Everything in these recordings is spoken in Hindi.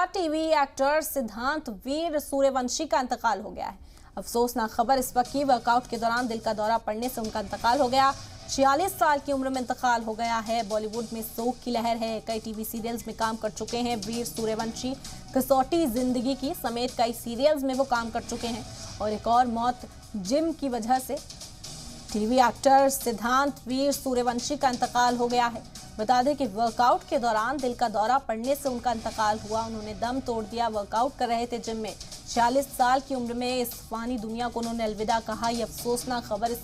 टीवी एक्टर सिद्धांत वीर सूर्यवंशी का इंतकाल हो गया है। अफसोसनाक खबर इस वक्त की, वर्कआउट के दौरान दिल का दौरा पड़ने से उनका इंतकाल हो गया। 46 साल की उम्र में इंतकाल हो गया है। बॉलीवुड में शोक की लहर है। कई टीवी सीरियल्स में काम कर चुके हैं वीर सूर्यवंशी। कसौटी जिंदगी की समेत कई सीरियल्स में वो काम कर चुके हैं। और एक और मौत जिम की वजह से टीवी एक्टर सिद्धांत वीर सूर्यवंशी का इंतकाल हो गया है। बता दें कि वर्कआउट के दौरान दिल का दौरा पड़ने से उनका इंतकाल हुआ। उन्होंने दम तोड़ दिया। वर्कआउट कर रहे थे जिम में। 46 साल की उम्र में इस फानी दुनिया को उन्होंने अलविदा कहा। ये अफसोसनाक खबर इस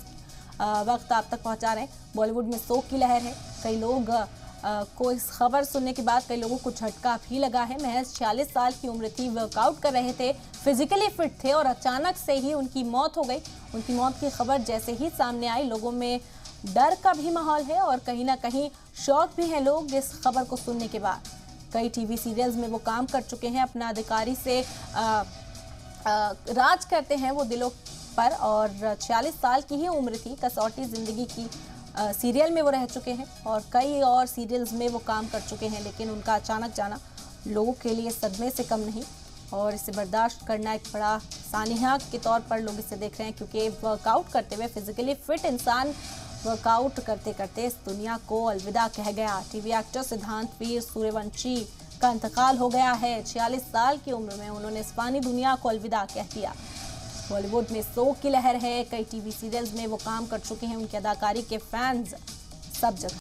वक्त आप तक पहुंचा रहे हैं। बॉलीवुड में शोक की लहर है। कई लोग को इस खबर सुनने के बाद कई लोगों को झटका भी लगा है। महज 46 साल की उम्र थी, वर्कआउट कर रहे थे, फिजिकली फिट थे और अचानक से ही उनकी मौत हो गई। उनकी मौत की खबर जैसे ही सामने आई, लोगों में डर का भी माहौल है और कहीं ना कहीं शौक भी है लोग इस खबर को सुनने के बाद। कई टीवी सीरियल्स में वो काम कर चुके हैं। अपना अधिकारी से राज करते हैं वो दिलों पर और 46 साल की ही उम्र थी। कसौटी जिंदगी की सीरियल में वो रह चुके हैं और कई और सीरियल्स में वो काम कर चुके हैं। लेकिन उनका अचानक जाना लोगों के लिए सदमे से कम नहीं और इसे बर्दाश्त करना एक बड़ा सानिया के तौर पर लोग इसे देख रहे हैं, क्योंकि वर्कआउट करते हुए फिजिकली फिट इंसान वर्कआउट करते करते इस दुनिया को अलविदा कह गया। टीवी एक्टर सिद्धांत वीर सूर्यवंशी का इंतकाल हो गया है। 46 साल की उम्र में उन्होंने इस फानी दुनिया को अलविदा कह दिया। बॉलीवुड में शोक की लहर है। कई टीवी सीरियल्स में वो काम कर चुके हैं। उनकी अदाकारी के फैंस सब जगह